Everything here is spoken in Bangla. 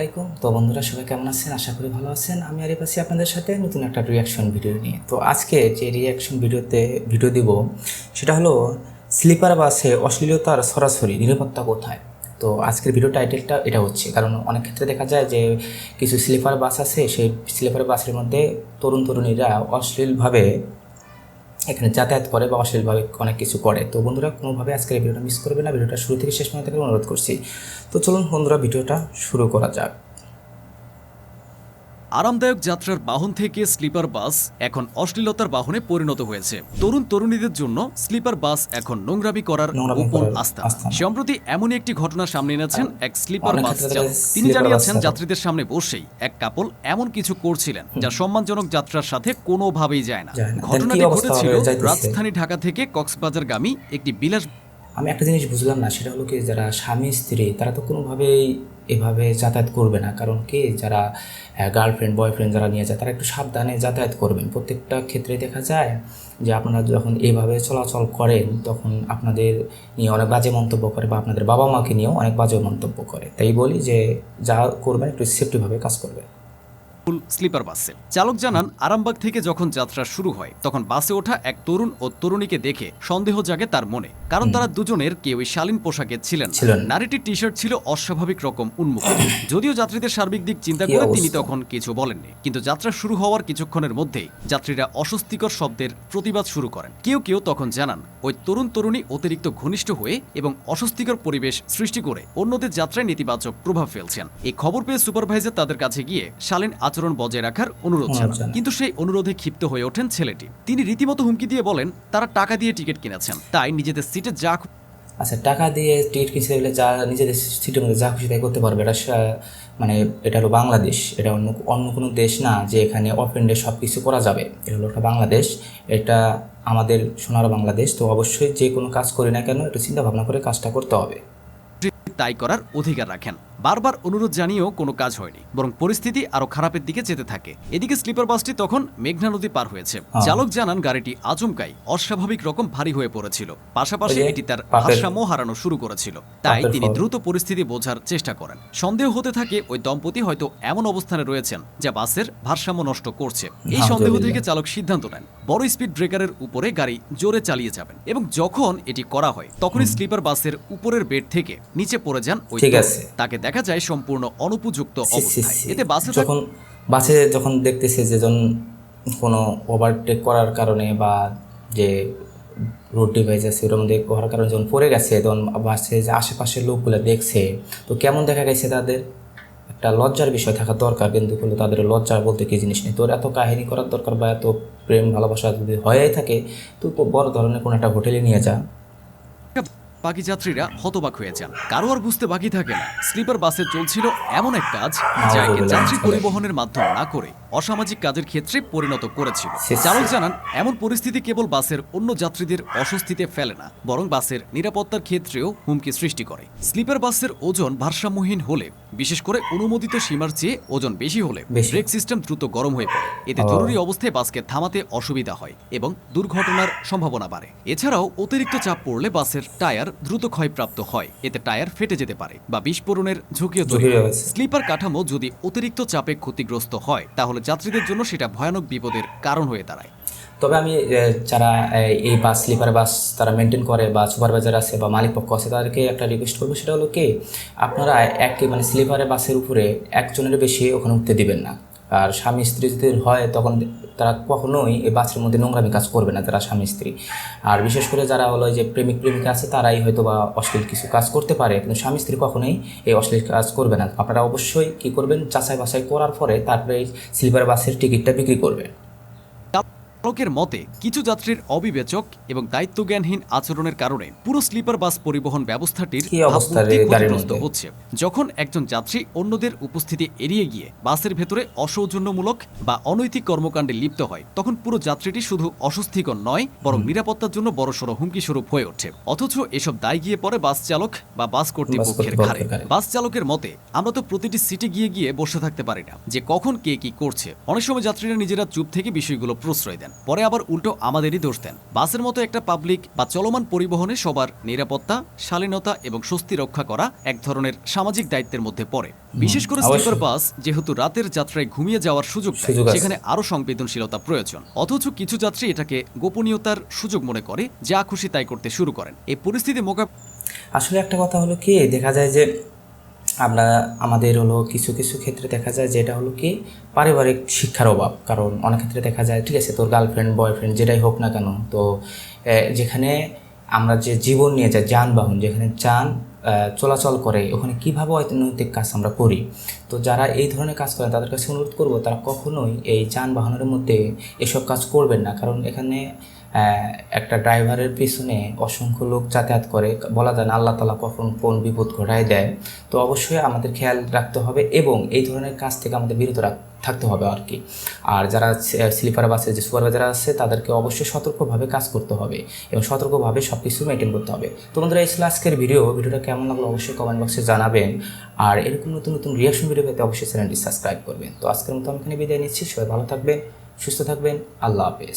আলাইকুম। তো বন্ধুরা সবাই কেমন আছেন? আশা করি ভালো আছেন। আমি আরিফ আছি আপনাদের সাথে নতুন একটা রিয়াকশন ভিডিও নিয়ে। তো আজকে যে রিয়াকশন ভিডিও দিব সেটা হলো স্লিপার বাসে অশ্লীলতার সরাসরি নিরাপত্তা কোথায়। তো আজকের ভিডিও টাইটেলটা এটা হচ্ছে, কারণ অনেক ক্ষেত্রে দেখা যায় যে কিছু স্লিপার বাস আছে, সেই স্লিপার বাসের মধ্যে তরুণীরা অশ্লীলভাবে এখানে যাতায়াত করে বা অশ্লীলভাবে অনেক কিছু করে। তো বন্ধুরা কোনোভাবে আজকের এই ভিডিওটা মিস করবে না, ভিডিওটা শুরু থেকে শেষ পর্যন্ত অনুরোধ করছি। তো চলুন বন্ধুরা ভিডিওটা শুরু করা যাক। আরামদায়ক যাত্রার বাহন থেকে স্লিপার বাস এখন অশ্লীলতার বাহনে পরিণত হয়েছে। তরুণীদের জন্য স্লিপার বাস এখন নোংরামি করার গোপন আস্থা। সম্প্রতি এমনই একটি ঘটনা সামনে এনেছেন এক স্লিপার বাস চালক। তিনি জানিয়েছেন যাত্রীদের সামনে বসেই এক কাপল এমন কিছু করছিলেন যা সম্মানজনক যাত্রার সাথে কোনোভাবেই যায় না। ঘটনাটি ঘটেছিল রাজধানী ঢাকা থেকে কক্সবাজারগামী একটি বিলাস। আমি একটা জিনিস বুঝলাম না, সেটা হলো কি, যারা স্বামী স্ত্রী তারা তো কোনোভাবেই এভাবে যাতায়াত করবে না। কারণ কি, যারা গার্লফ্রেন্ড বয়ফ্রেন্ড যারা নিয়ে যায় তারা একটু সাবধানে যাতায়াত করবেন। প্রত্যেকটা ক্ষেত্রে দেখা যায় যে আপনারা যখন এইভাবে চলাচল করেন তখন আপনাদের নিয়ে অনেক বাজে মন্তব্য করে, বা আপনাদের বাবা মাকে নিয়েও অনেক বাজে মন্তব্য করে। তাই বলি যে যা করবেন একটু সেফটিভাবে কাজ করবেন। স্লিপার বাসে চালক জানান, আরামবাগ থেকে যখন যাত্রা শুরু হয় তখন বাসে ওঠা এক তরুণ ও তরুণীকে দেখে সন্দেহ জাগে তার মনে, কারণ তারা দুজনের কেউই শালীন পোশাকে ছিলেন। নারীটির টি শার্ট ছিল অস্বাভাবিক রকম উন্মুক্ত। যদিও যাত্রীদের সার্বিক দিক চিন্তা করে তিনি তখন কিছু বলেননি, কিন্তু যাত্রা শুরু হওয়ার কিছুক্ষণের মধ্যেই যাত্রীরা অস্বস্তিকর শব্দের প্রতিবাদ শুরু করেন। কেউ তখন জানান ওই তরুণী অতিরিক্ত ঘনিষ্ঠ হয়ে এবং অস্বস্তিকর পরিবেশ সৃষ্টি করে অন্যদের যাত্রায় নেতিবাচক প্রভাব ফেলছেন। এই খবর পেয়ে সুপারভাইজার তাদের কাছে গিয়ে শালীন আচরণ বজায় রাখার অনুরোধ জানান, কিন্তু সেই অনুরোধে ক্ষিপ্ত হয়ে ওঠেন ছেলেটি। তিনি রীতিমতো হুমকি দিয়ে বলেন তারা টাকা দিয়ে টিকিট কিনেছেন, তাই নিজেদের সিটে যা আচ্ছা, টাকা দিয়ে টিকিট কিনতে গেলে যা নিজেদের সিটের মধ্যে যা খুশি তাই করতে পারবে। এটা মানে এটা হলো বাংলাদেশ, এটা অন্য কোনো দেশ না যে এখানে অফেন্ডে সব কিছু করা যাবে। এটা হলো একটা বাংলাদেশ, এটা আমাদের সোনার বাংলাদেশ। তো অবশ্যই যে কোনো কাজ করি না কেন একটু চিন্তা ভাবনা করে কাজটা করতে হবে। তাই করার অধিকার রাখেন। বারবার অনুরোধ জানিয়েও কোনো কাজ হয়নি, বরং পরিস্থিতি আরো খারাপের দিকে যেতে থাকে। এদিকে স্লিপার বাসটি তখন মেঘনা নদী পার হয়েছে। চালক জানান গাড়িটি আচমকাই অস্বাভাবিক রকম ভারী হয়ে পড়েছিল, পাশাপাশি এটি তার ভারসাম্য হারানো শুরু করেছিল। তাই তিনি দ্রুত পরিস্থিতি বোঝার চেষ্টা করেন। সন্দেহ হতে থাকে ওই দম্পতি হয়তো এমন অবস্থানে রয়েছেন যা বাসের ভারসাম্য নষ্ট করছে। এই সন্দেহ থেকে চালক সিদ্ধান্ত নেন বড় স্পিড ব্রেকারের উপরে গাড়ি জোরে চালিয়ে যাবেন, এবং যখন এটি করা হয় তখনই স্লিপার বাসের উপরের বেড থেকে নিচে পড়ে যান ওই তাকে দেখা যায় সম্পূর্ণ অনুপযুক্ত অবস্থায়। এতে বাসে যখন দেখতেছে যে কোনো ওভারটেক করার কারণে বা যে রোড ডিভাইস আছে ওটার মধ্যে করার কারণে যখন পড়ে গেছে, তখন বাসে যে আশেপাশের লোকগুলো দেখছে, তো কেমন দেখা গেছে, তাদের একটা লজ্জার বিষয় থাকা দরকার। কিন্তু তাদের লজ্জা বলতে কি জিনিস নেই। তোর এত কাহিনী করার দরকার বা এত প্রেম ভালোবাসা যদি হয়েই থাকে তো বড় ধরনের কোনো একটা হোটেলে নিয়ে যা। বাকি যাত্রীরা হতবাক হয়ে যান, কারো আর বুঝতে বাকি থাকে না স্লিপার বাসে চলছিল এমন এক কাজ যা একে যাত্রী পরিবহনের মাধ্যম না করে অসামাজিক কাজের ক্ষেত্রে পরিণত করেছিল। চালক জানান এমন পরিস্থিতি কেবল বাসের অন্য যাত্রীদের অস্বস্তিতে ফেলে না, বরং বাসের নিরাপত্তার ক্ষেত্রেও হুমকি সৃষ্টি করে। স্লিপার বাসের ওজন ভারসাম্যহীন হলে, বিশেষ করে অনুমোদিত সীমার চেয়ে ওজন বেশি হলে ব্রেক সিস্টেম দ্রুত গরম হয়ে পড়ে। এতে জরুরি অবস্থায় বাসকে থামাতে অসুবিধা হয় এবং দুর্ঘটনার সম্ভাবনা বাড়ে। এছাড়াও অতিরিক্ত চাপ পড়লে বাসের টায়ার দ্রুত ক্ষয়প্রাপ্ত হয়, এতে টায়ার ফেটে যেতে পারে বা বিস্ফোরণের ঝুঁকিও তৈরি হয়। স্লিপার কাঠামো যদি অতিরিক্ত চাপে ক্ষতিগ্রস্ত হয় তাহলে যাত্রীদের জন্য সেটা ভয়ানক বিপদের কারণ হয়ে দাঁড়ায়। তবে আমি যারা এই বাস স্লিপার বাস তারা মেনটেন করে বা সুপারভাইজার আছে বা মালিক পক্ষ আছে তাদেরকে একটা রিকোয়েস্ট করবো, সেটা হলো কি, আপনারা মানে স্লিপারে বাসের উপরে একজনের বেশি ওখানে উঠতে দিবেন না। আর স্বামী স্ত্রী যদি হয় তখন তারা কখনোই এই বাসের মধ্যে নোংরামি কাজ করবে না, যারা স্বামী স্ত্রী। আর বিশেষ করে যারা হলো যে প্রেমিকা আছে তারাই হয়তো বা অশ্লীল কিছু কাজ করতে পারে, কিন্তু স্বামী স্ত্রী কখনোই এই অশ্লীল কাজ করবে না। আপনারা অবশ্যই কী করবেন, যাচাই বাছাই করার পরে তারপরে এই স্লিপার বাসের টিকিটটা বিক্রি করবে। চালকের মতে কিছু যাত্রীর অবিবেচক এবং দায়িত্বজ্ঞানহীন আচরণের কারণে পুরো স্লিপার বাস পরিবহন ব্যবস্থাটির ক্ষতিগ্রস্ত হচ্ছে। যখন একজন যাত্রী অন্যদের উপস্থিতি এড়িয়ে গিয়ে বাসের ভেতরে অসৌজন্যমূলক বা অনৈতিক কর্মকাণ্ডে লিপ্ত হয়, তখন পুরো যাত্রীটি শুধু অস্বস্তিকর নয় বরং নিরাপত্তার জন্য বড়সড় হুমকি স্বরূপ হয়ে ওঠে। অথচ এসব দায় গিয়ে পড়ে বাস চালক বা বাস কর্তৃপক্ষের ঘাড়ে। বাস চালকের মতে, আমরা তো প্রতিটি সিটে গিয়ে বসে থাকতে পারি না যে কখন কে কি করছে। অনেক সময় যাত্রীরা নিজেরা চুপ থেকে বিষয়গুলো প্রশ্রয় দেন, পরে আবার উল্টো আমাদেরই দোষ দেন। বাসের মতো একটা পাবলিক বা চলমান পরিবহনে সবার নিরাপত্তা, শালীনতা এবং স্বস্তি রক্ষা করা এক ধরনের সামাজিক দায়িত্বের মধ্যে পড়ে। বিশেষ করে অবশ্যই। স্লিপার বাস যেহেতু রাতের যাত্রায় ঘুমিয়ে যাওয়ার সুযোগ দেয়, সুযোগ আছে। সেখানে আরও সংবেদনশীলতা প্রয়োজন। অথচ কিছু যাত্রী এটাকে গোপনীয়তার সুযোগ মনে করে যা খুশি তাই করতে শুরু করেন। এই পরিস্থিতি আসলে একটা কথা হলো কি, দেখা যায় যে আমাদের হলো কিছু কিছু ক্ষেত্রে দেখা যায় যে এটা হলো কি পারিবারিক শিক্ষার অভাব। কারণ অনেক ক্ষেত্রে দেখা যায় ঠিক আছে তোর গার্লফ্রেন্ড বয়ফ্রেন্ড যেটাই হোক না কেন, তো যেখানে আমরা যে জীবন নিয়ে যাই যানবাহন, যেখানে যান চলাচল করে, ওখানে কীভাবে অনৈতিক কাজ আমরা করি। তো যারা এই ধরনের কাজ করে তাদের কাছে অনুরোধ করবো তারা কখনোই এই যানবাহনের মধ্যে এসব কাজ করবেন না। কারণ এখানে একটা ড্রাইভারের পিছনে অসংখ্য লোক যাতায়াত করে, বলা যায় না আল্লাহ তাআলা কখন কোন বিপদ ঘটায় দেয়। তো অবশ্যই আমাদের খেয়াল রাখতে হবে এবং এই ধরনের কাজ থেকে আমাদের বিরত থাকতে হবে আর কি। আর যারা স্লিপার বাসে যে সুপারভাইজার আছে তাদেরকে অবশ্যই সতর্কভাবে কাজ করতে হবে এবং সতর্কভাবে সব কিছু মেনটেন করতে হবে। তো বন্ধুরা, এই ছিল আজকের ভিডিওটা কেমন লাগলো অবশ্যই কমেন্ট বক্সে জানাবেন। আর এরকম নতুন নতুন রিয়াকশন ভিডিও পেতে অবশ্যই চ্যানেলটি সাবস্ক্রাইব করবেন। তো আজকের মতো আমি এখানে বিদায় নিচ্ছি। সবাই ভালো থাকবেন, সুস্থ থাকবেন। আল্লাহ হাফেজ।